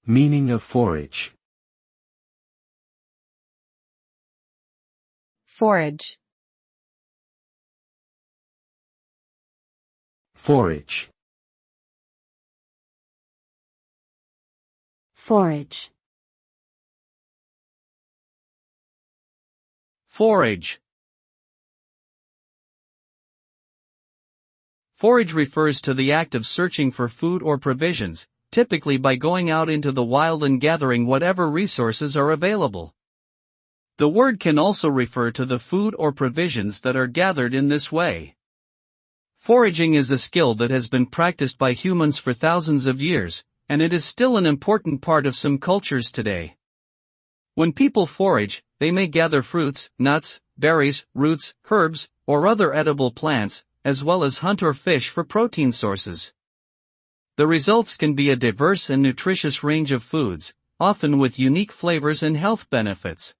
Meaning of forage. Forage. Forage. Forage. Forage. Forage refers to the act of searching for food or provisions, typically by going out into the wild and gathering whatever resources are available. The word can also refer to the food or provisions that are gathered in this way. Foraging is a skill that has been practiced by humans for thousands of years, and it is still an important part of some cultures today. When people forage, they may gather fruits, nuts, berries, roots, herbs, or other edible plants, as well as hunt or fish for protein sources. The results can be a diverse and nutritious range of foods, often with unique flavors and health benefits.